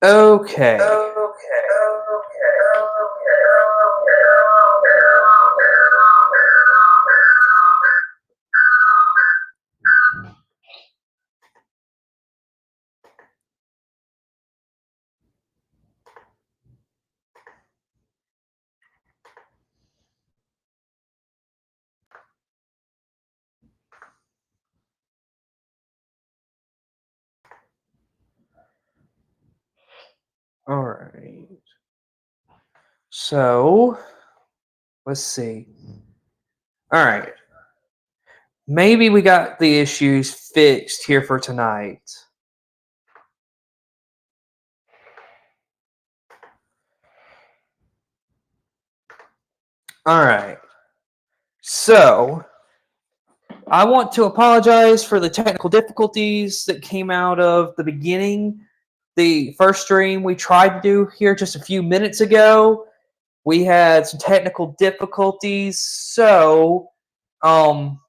Okay. All right. So, let's see. All right. Maybe we got the issues fixed here for tonight. All right. So, I want to apologize for the technical difficulties that came out of the beginning. The first stream we tried to do here just a few minutes ago, we had some technical difficulties. So, um,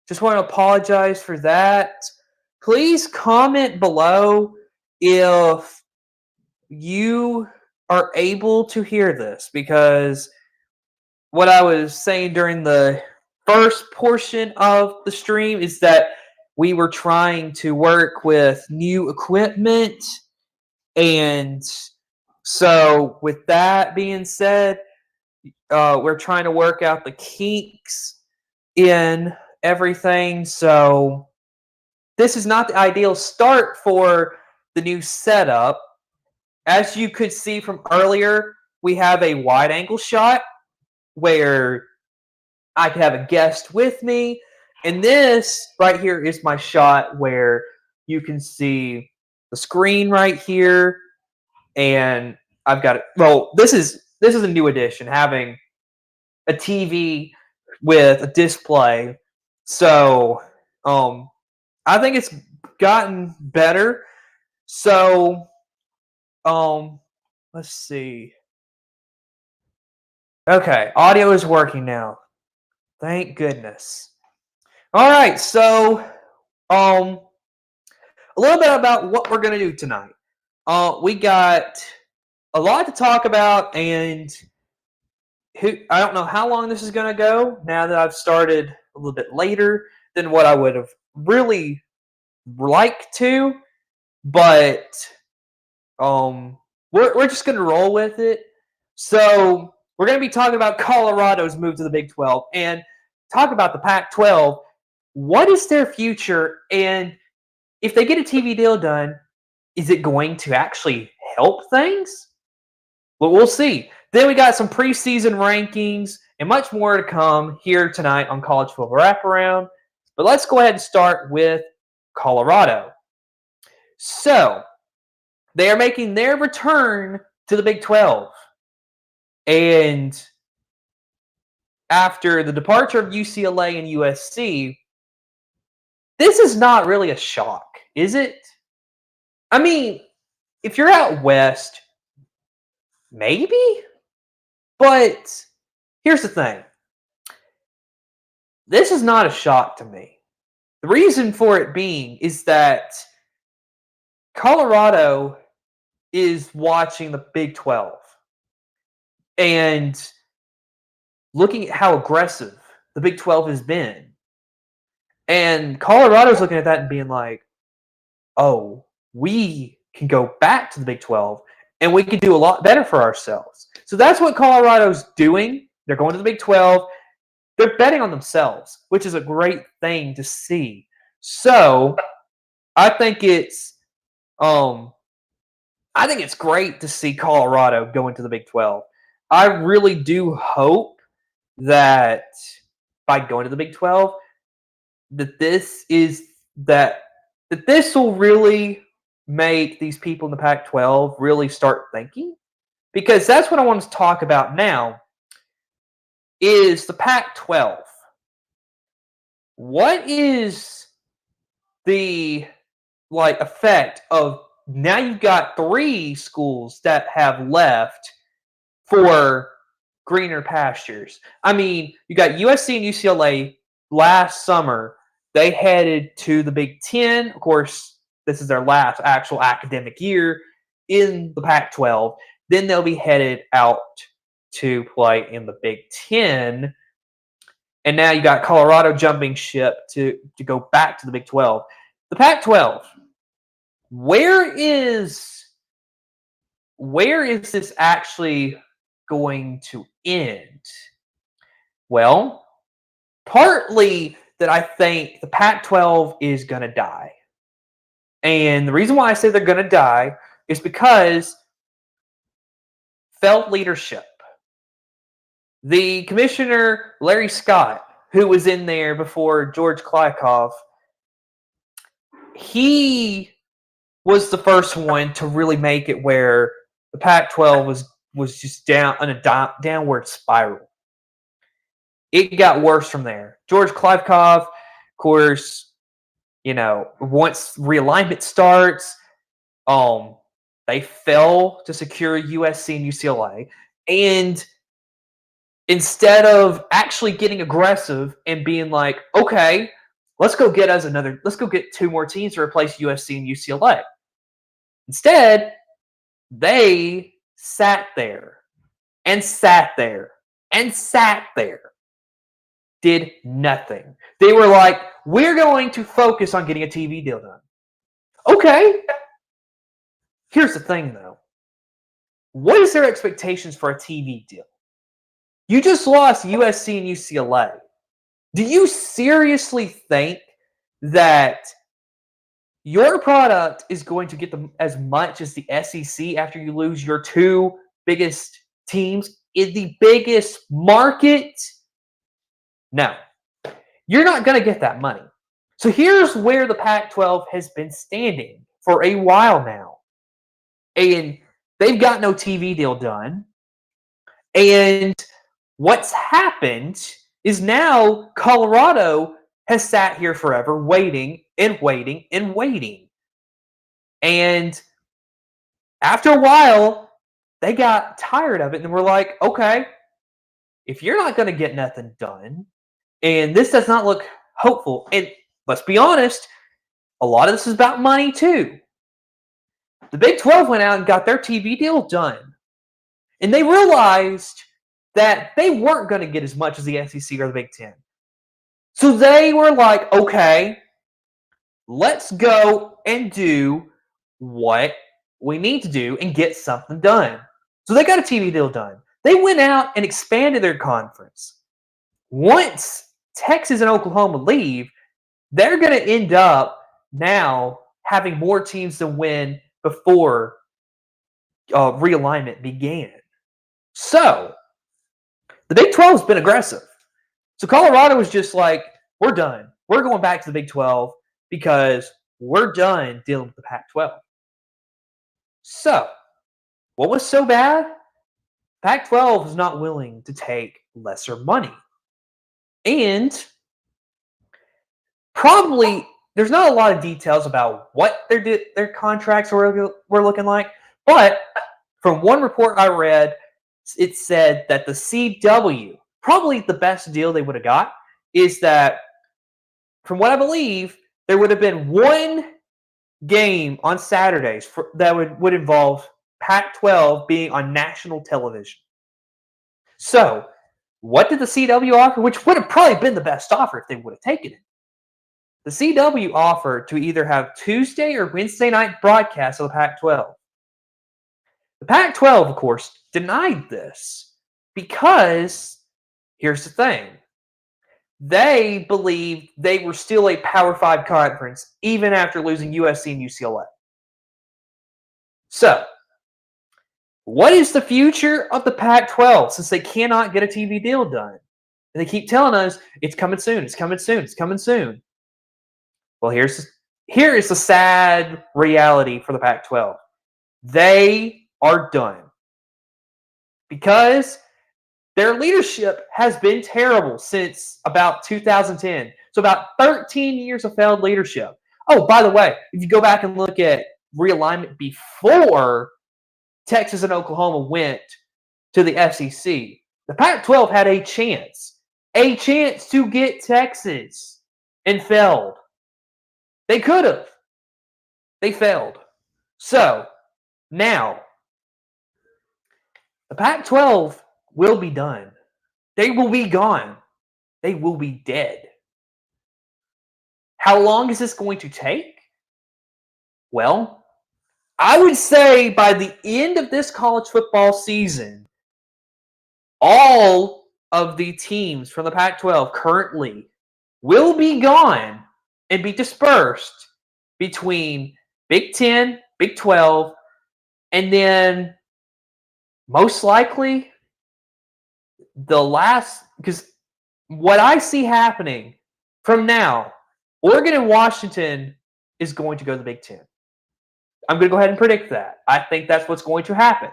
just want to apologize for that. Please comment below if you are able to hear this, because what I was saying during the first portion of the stream is that we were trying to work with new equipment. And so, with that being said, we're trying to work out the kinks in everything. So, this is not the ideal start for the new setup. As you could see from earlier, we have a wide angle shot where I could have a guest with me. And this right here is my shot where you can see the screen right here. And I've got it. Well, this is a new addition, having a TV with a display. So I think it's gotten better. So let's see. Okay, audio is working now. Thank goodness. All right, so um a little bit about what we're gonna do tonight. We got a lot to talk about, and I don't know how long this is gonna go. Now that I've started a little bit later than what I would have really liked to, but we're just gonna roll with it. So we're gonna be talking about Colorado's move to the Big 12 and talk about the Pac-12. What is their future, and if they get a TV deal done, is it going to actually help things? Well, we'll see. Then we got some preseason rankings and much more to come here tonight on College Football Wraparound. But let's go ahead and start with Colorado. So they are making their return to the Big 12. And after the departure of UCLA and USC, this is not really a shock, is it? I mean, if you're out west, maybe. But here's the thing. This is not a shock to me. The reason for it being is that Colorado is watching the Big 12 and looking at how aggressive the Big 12 has been. And Colorado's looking at that and being like, oh, we can go back to the Big 12 and we can do a lot better for ourselves. So that's what Colorado's doing. They're going to the Big 12. They're betting on themselves, which is a great thing to see. So I think it's great to see Colorado go into the Big 12. I really do hope that by going to the Big 12, that this will really make these people in the Pac-12 really start thinking, because that's what I want to talk about now is the Pac-12. What is the effect of now you've got 3 schools that have left for greener pastures? I mean, you got USC and UCLA last summer. They headed to the Big Ten. Of course, this is their last actual academic year. in the Pac-12. Then they'll be headed out to play in the Big Ten. And now you got Colorado jumping ship to go back to the Big 12. The Pac-12, where is this actually going to end? Well, partly that I think the Pac-12 is going to die. And the reason why I say they're going to die is because failed leadership. The commissioner, Larry Scott, who was in there before George Kliavkoff, he was the first one to really make it where the Pac-12 was just down on a downward spiral. It got worse from there. George Kliavkoff, of course, once realignment starts, they fail to secure USC and UCLA, and instead of actually getting aggressive and being like, okay, let's go get 2 more teams to replace USC and UCLA. Instead, they sat there and sat there and sat there, did nothing. They were like, we're going to focus on getting a TV deal done. Okay. Here's the thing, though. What is their expectations for a TV deal? You just lost USC and UCLA. Do you seriously think that your product is going to get them as much as the SEC after you lose your 2 biggest teams in the biggest market? No. You're not going to get that money. So here's where the Pac-12 has been standing for a while now. And they've got no TV deal done. And what's happened is now Colorado has sat here forever waiting and waiting and waiting. And after a while, they got tired of it and were like, okay, if you're not going to get nothing done, and this does not look hopeful, and let's be honest, a lot of this is about money too. The Big 12 went out and got their TV deal done. And they realized that they weren't going to get as much as the SEC or the Big 10. So they were like, okay, let's go and do what we need to do and get something done. So they got a TV deal done. They went out and expanded their conference. Once Texas and Oklahoma leave, they're going to end up now having more teams than when before realignment began. So the Big 12 has been aggressive. So Colorado was just like, we're done. We're going back to the Big 12 because we're done dealing with the Pac-12. So what was so bad? Pac-12 was not willing to take lesser money. And probably there's not a lot of details about what their contracts were looking like, but from one report I read, it said that the CW, probably the best deal they would have got, is that, from what I believe, there would have been one game on Saturdays that would involve Pac-12 being on national television. So, what did the CW offer? Which would have probably been the best offer if they would have taken it. The CW offered to either have Tuesday or Wednesday night broadcasts of the Pac-12. The Pac-12, of course, denied this because, here's the thing, they believed they were still a Power 5 conference even after losing USC and UCLA. So, what is the future of the Pac-12 since they cannot get a TV deal done? And they keep telling us, it's coming soon, it's coming soon, it's coming soon. Well, here is the sad reality for the Pac-12. They are done. Because their leadership has been terrible since about 2010. So about 13 years of failed leadership. Oh, by the way, if you go back and look at realignment before Texas and Oklahoma went to the SEC, the Pac-12 had a chance to get Texas, and failed. They could have. They failed. So, Now, the Pac-12 will be done. They will be gone. They will be dead. How long is this going to take? Well, I would say by the end of this college football season, all of the teams from the Pac-12 currently will be gone and be dispersed between Big 10, Big 12, and then most likely the last, because what I see happening from now, Oregon and Washington is going to go to the Big 10. I'm going to go ahead and predict that. I think that's what's going to happen.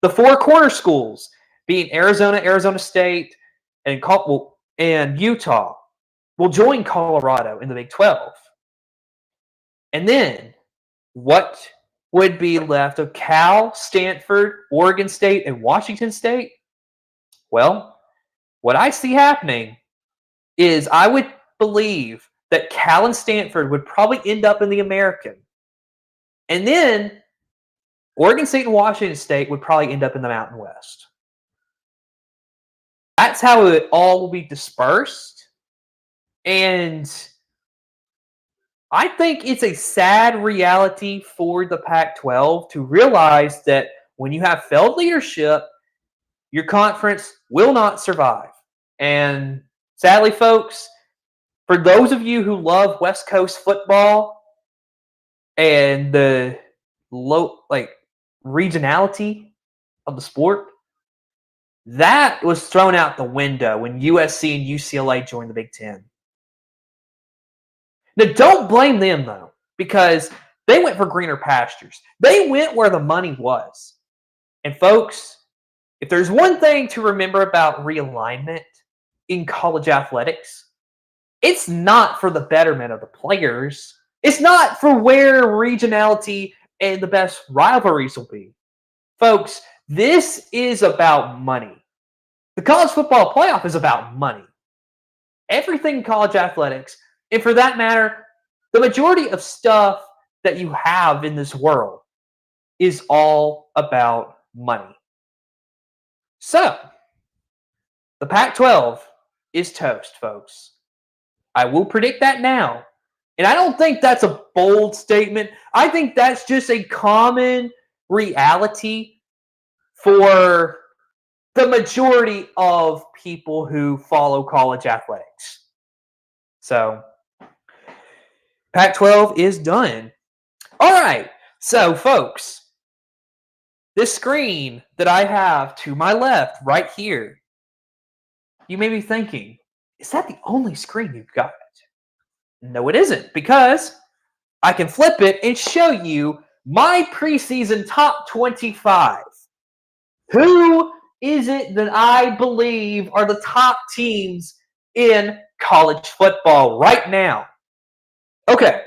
The four corner schools, being Arizona, Arizona State, and Utah, will join Colorado in the Big 12. And then what would be left of Cal, Stanford, Oregon State, and Washington State? Well, what I see happening is I would believe that Cal and Stanford would probably end up in the American. And then Oregon State and Washington State would probably end up in the Mountain West. That's how it all will be dispersed. And I think it's a sad reality for the Pac-12 to realize that when you have failed leadership, your conference will not survive. And sadly, folks, for those of you who love West Coast football and the regionality of the sport, that was thrown out the window when USC and UCLA joined the Big Ten. Now, don't blame them, though, because they went for greener pastures. They went where the money was. And, folks, if there's one thing to remember about realignment in college athletics, it's not for the betterment of the players. It's not for where regionality and the best rivalries will be. Folks, this is about money. The college football playoff is about money. Everything in college athletics, and for that matter, the majority of stuff that you have in this world is all about money. So, the Pac-12 is toast, folks. I will predict that now. And I don't think that's a bold statement. I think that's just a common reality for the majority of people who follow college athletics. So, Pac-12 is done. All right. So, folks, this screen that I have to my left right here, you may be thinking, is that the only screen you've got? No, it isn't, because I can flip it and show you my preseason top 25. Who is it that I believe are the top teams in college football right now? Okay,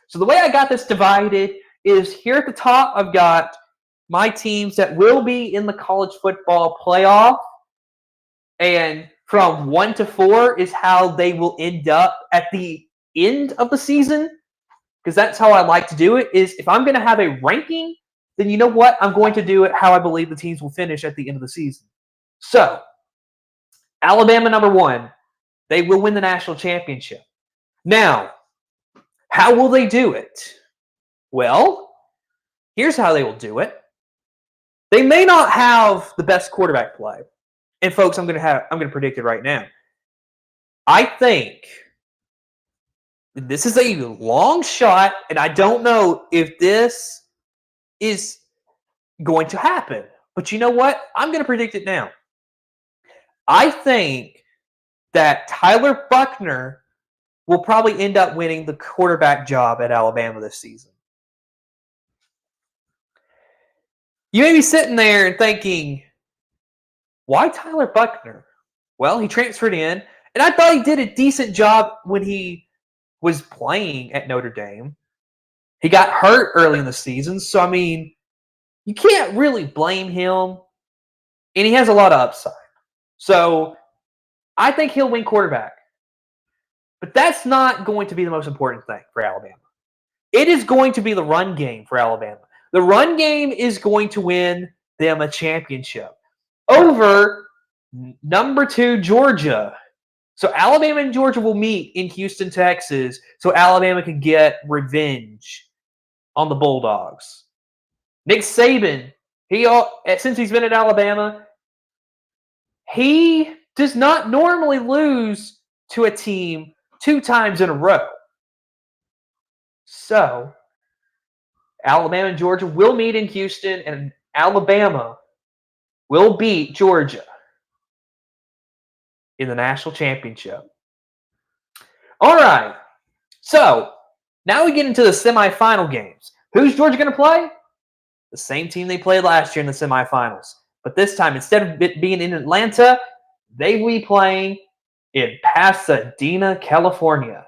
so the way I got this divided is here at the top, I've got my teams that will be in the college football playoff, and from 1 to 4 is how they will end up at the end of the season, because that's how I like to do it. Is if I'm going to have a ranking, then you know what? I'm going to do it how I believe the teams will finish at the end of the season. So, Alabama, number 1. They will win the national championship. Now, how will they do it? Well, here's how they will do it. They may not have the best quarterback play. And folks, I'm going to predict it right now. I think this is a long shot, and I don't know if this is going to happen. But you know what? I'm going to predict it now. I think that Tyler Buchner will probably end up winning the quarterback job at Alabama this season. You may be sitting there and thinking, why Tyler Buchner? Well, he transferred in, and I thought he did a decent job when he was playing at Notre Dame. He got hurt early in the season, so, I mean, you can't really blame him, and he has a lot of upside. So, I think he'll win quarterback. But that's not going to be the most important thing for Alabama. It is going to be the run game for Alabama. The run game is going to win them a championship over number 2 Georgia. So Alabama and Georgia will meet in Houston, Texas, so Alabama can get revenge on the Bulldogs. Nick Saban, since he's been at Alabama, he does not normally lose to a team 2 times in a row. So Alabama and Georgia will meet in Houston, and Alabama will beat Georgia in the national championship. All right. So now we get into the semifinal games. Who's Georgia going to play? The same team they played last year in the semifinals. But this time, instead of it being in Atlanta, they will be playing in Pasadena, California,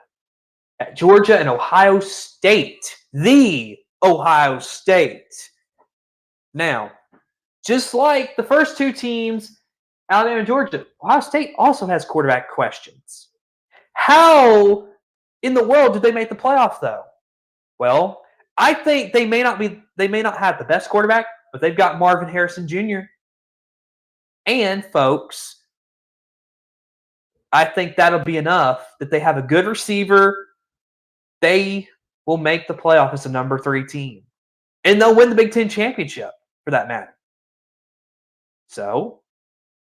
at Georgia and Ohio State. The Ohio State. Now, just like the first 2 teams, Alabama and Georgia, Ohio State also has quarterback questions. How in the world did they make the playoff, though? Well, I think they may not have the best quarterback, but they've got Marvin Harrison Jr. And folks, I think that'll be enough that they have a good receiver. They will make the playoff as a number 3 team. And they'll win the Big Ten championship, for that matter. So,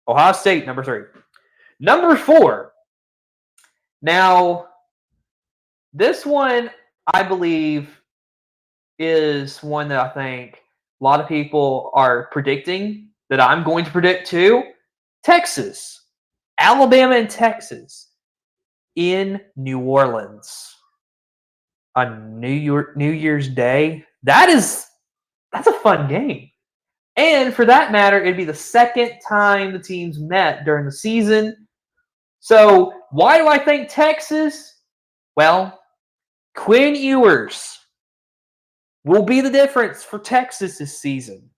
Ohio State, number 3. Number 4. Now, this one, I believe, is one that I think a lot of people are predicting, that I'm going to predict too. Texas. Alabama and Texas in New Orleans on New Year's Day. That's a fun game. And for that matter, it'd be the second time the teams met during the season. So why do I think Texas? Well, Quinn Ewers will be the difference for Texas this season.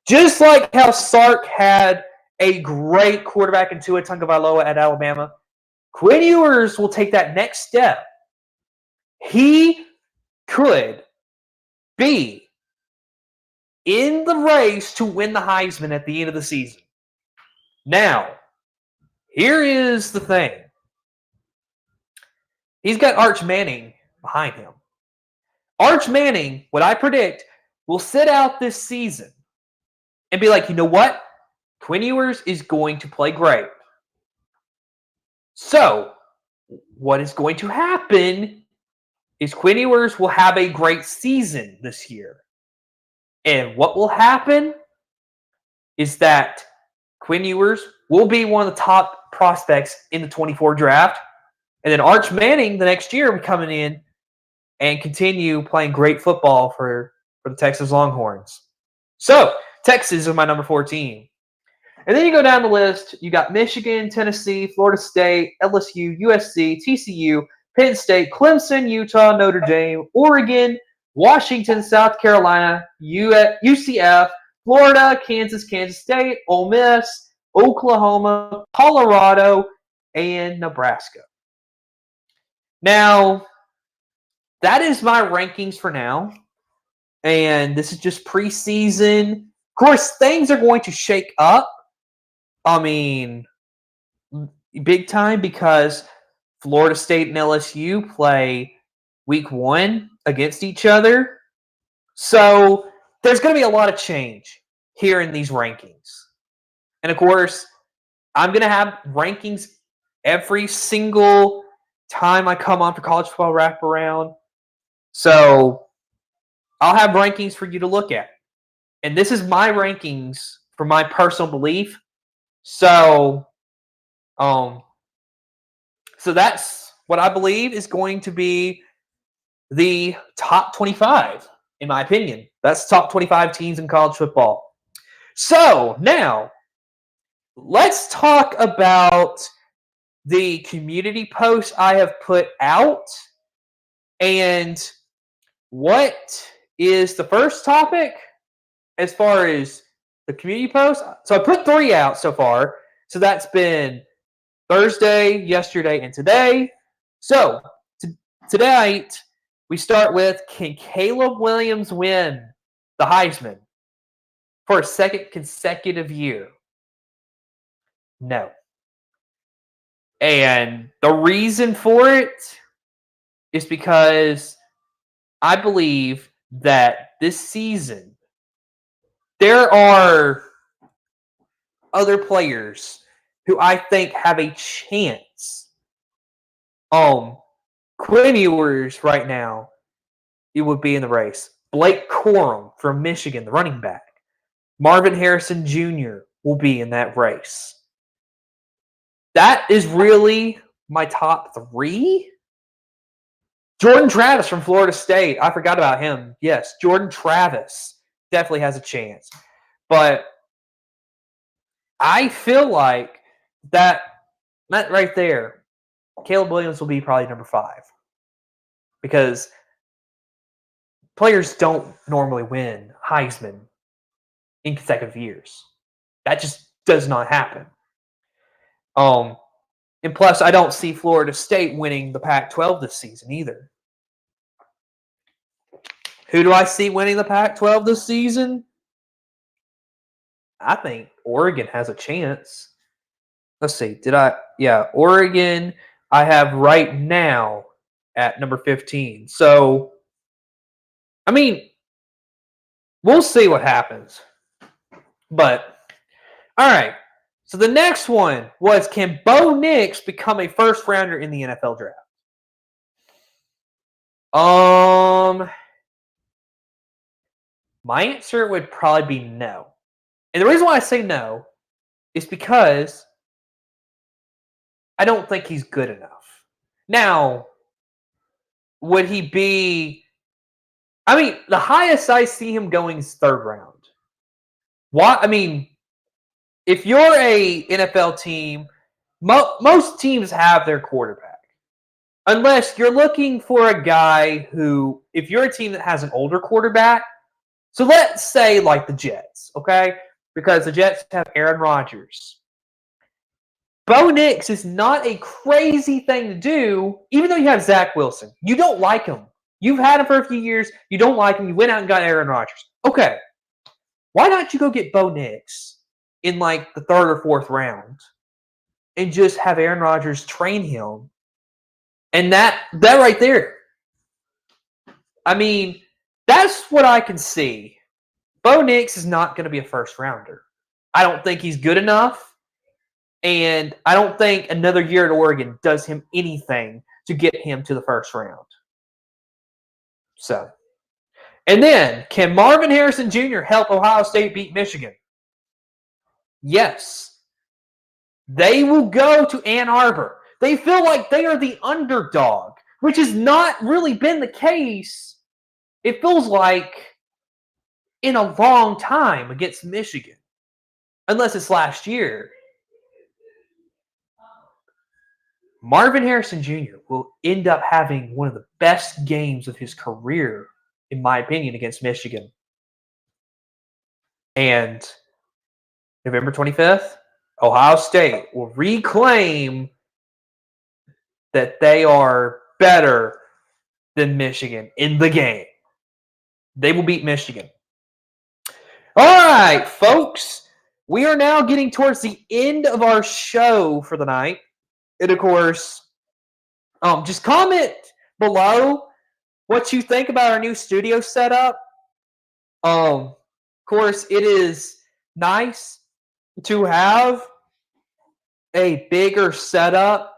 Just like how Sark had a great quarterback in Tua Tagovailoa at Alabama, Quinn Ewers will take that next step. He could be in the race to win the Heisman at the end of the season. Now, here is the thing. He's got Arch Manning behind him. Arch Manning, what I predict, will sit out this season and be like, you know what? Quinn Ewers is going to play great. So, what is going to happen is Quinn Ewers will have a great season this year. And what will happen is that Quinn Ewers will be one of the top prospects in the 24 draft. And then Arch Manning the next year will be coming in and continue playing great football for the Texas Longhorns. So, Texas is my number 4 team. And then you go down the list, you got Michigan, Tennessee, Florida State, LSU, USC, TCU, Penn State, Clemson, Utah, Notre Dame, Oregon, Washington, South Carolina, UCF, Florida, Kansas State, Ole Miss, Oklahoma, Colorado, and Nebraska. Now, that is my rankings for now. And this is just preseason. Of course, things are going to shake up. I mean, big time, because Florida State and LSU play week 1 against each other. So there's going to be a lot of change here in these rankings. And of course, I'm going to have rankings every single time I come on for College Football Wraparound. So I'll have rankings for you to look at. And this is my rankings for my personal belief. So that's what I believe is going to be the top 25, in my opinion. That's top 25 teams in college football. So now, let's talk about the community post I have put out. And what is the first topic as far as the community post? So I put 3 out so far. So that's been Thursday, yesterday, and today. So tonight, we start with, can Caleb Williams win the Heisman for a second consecutive year? No. And the reason for it is because I believe that this season there are other players who I think have a chance. Quinn Ewers right now, it would be in the race. Blake Corum from Michigan, the running back. Marvin Harrison Jr. will be in that race. That is really my top three. Jordan Travis from Florida State. I forgot about him. Yes, Jordan Travis definitely has a chance. But I feel like that right there, Caleb Williams will be probably number 5. Because players don't normally win Heisman in consecutive years. That just does not happen. And plus, I don't see Florida State winning the Pac-12 this season either. Who do I see winning the Pac-12 this season? I think Oregon has a chance. Let's see. Oregon I have right now at number 15. So, I mean, we'll see what happens. But, all right. So the next one was, can Bo Nix become a first rounder in the NFL draft? My answer would probably be no. And the reason why I say no is because I don't think he's good enough. Now, would he be... I mean, the highest I see him going is 3rd round. What? I mean, if you're a NFL team, most teams have their quarterback. Unless you're looking for a guy who, if you're a team that has an older quarterback, so let's say like the Jets, okay? Because the Jets have Aaron Rodgers. Bo Nix is not a crazy thing to do, even though you have Zach Wilson. You don't like him. You've had him for a few years. You don't like him. You went out and got Aaron Rodgers. Okay. Why not you go get Bo Nix in like the 3rd or 4th round and just have Aaron Rodgers train him? And that right there, I mean, that's what I can see. Bo Nix is not going to be a first rounder. I don't think he's good enough. And I don't think another year at Oregon does him anything to get him to the first round. So, and then, can Marvin Harrison Jr. help Ohio State beat Michigan? Yes. They will go to Ann Arbor. They feel like they are the underdog, which has not really been the case, it feels like, in a long time against Michigan. Unless it's last year. Marvin Harrison Jr. will end up having one of the best games of his career, in my opinion, against Michigan. And November 25th, Ohio State will reclaim that they are better than Michigan in the game. They will beat Michigan. All right, folks. We are now getting towards the end of our show for the night. And, of course, just comment below what you think about our new studio setup. Of course, it is nice to have a bigger setup.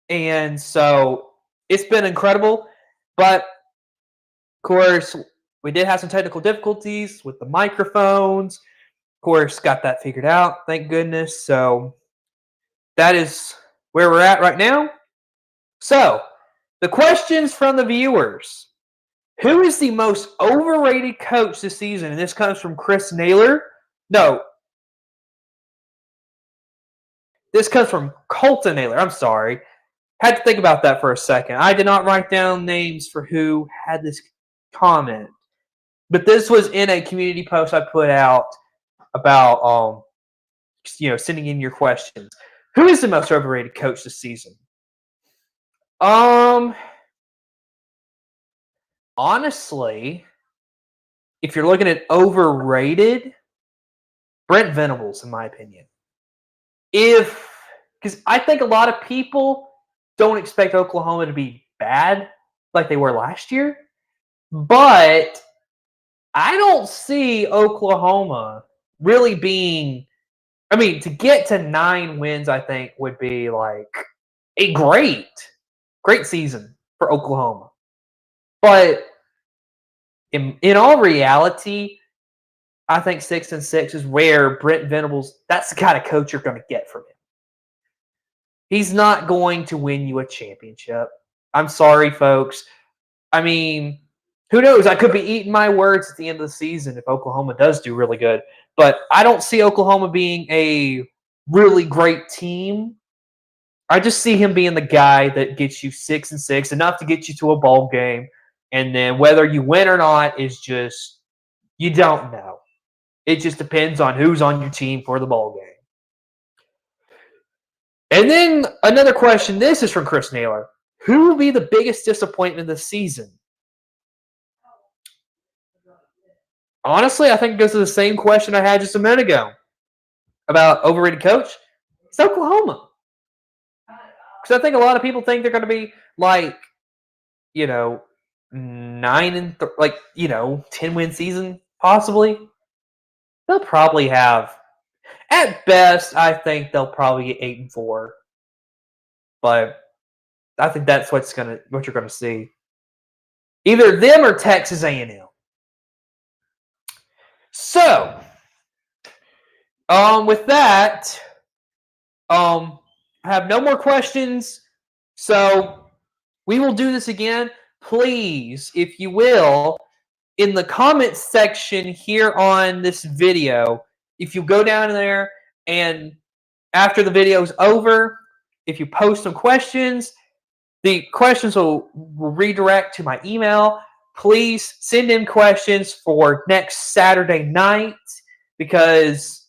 And so it's been incredible. But, of course, we did have some technical difficulties with the microphones. Of course, got that figured out. Thank goodness. So that is where we're at right now. So, the questions from the viewers. Who is the most overrated coach this season? And this comes from Chris Naylor. No. This comes from Colton Naylor. I'm sorry. Had to think about that for a second. I did not write down names for who had this comment. But this was in a community post I put out about sending in your questions. Who is the most overrated coach this season? Honestly, if you're looking at overrated, Brent Venables, in my opinion. Because I think a lot of people don't expect Oklahoma to be bad like they were last year, but I don't see Oklahoma really being. I mean, to get to 9 wins, I think would be like a great season for Oklahoma. But in all reality, I think 6-6 is where Brent Venables. That's the kind of coach you're going to get from him. He's not going to win you a championship. I'm sorry, folks. I mean, who knows? I could be eating my words at the end of the season if Oklahoma does do really good. But I don't see Oklahoma being a really great team. I just see him being the guy that gets you 6-6, enough to get you to a bowl game. And then whether you win or not is just, you don't know. It just depends on who's on your team for the bowl game. And then another question. This is from Chris Naylor. Who will be the biggest disappointment this season? Honestly, I think it goes to the same question I had just a minute ago about overrated coach. It's Oklahoma. Because I think a lot of people think they're going to be like, 10-win season, possibly. They'll probably have, at best, I think they'll probably get 8-4. But I think that's what you're gonna see. Either them or Texas A&M. So, with that, I have no more questions. So we will do this again. Please, if you will, in the comments section here on this video, if you go down there and after the video is over, if you post some questions, the questions will redirect to my email. Please send in questions for next Saturday night because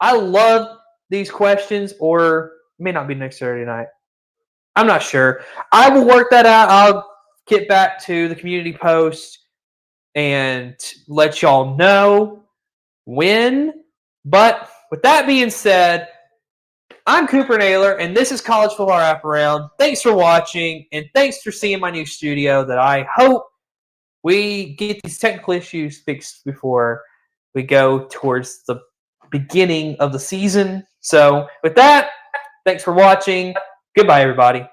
I love these questions, or it may not be next Saturday night. I'm not sure. I will work that out. I'll get back to the community post and let y'all know when. But with that being said, I'm Cooper Naylor, and this is College Football Wraparound. Thanks for watching, and thanks for seeing my new studio that I hope we get these technical issues fixed before we go towards the beginning of the season. So with that, thanks for watching. Goodbye, everybody.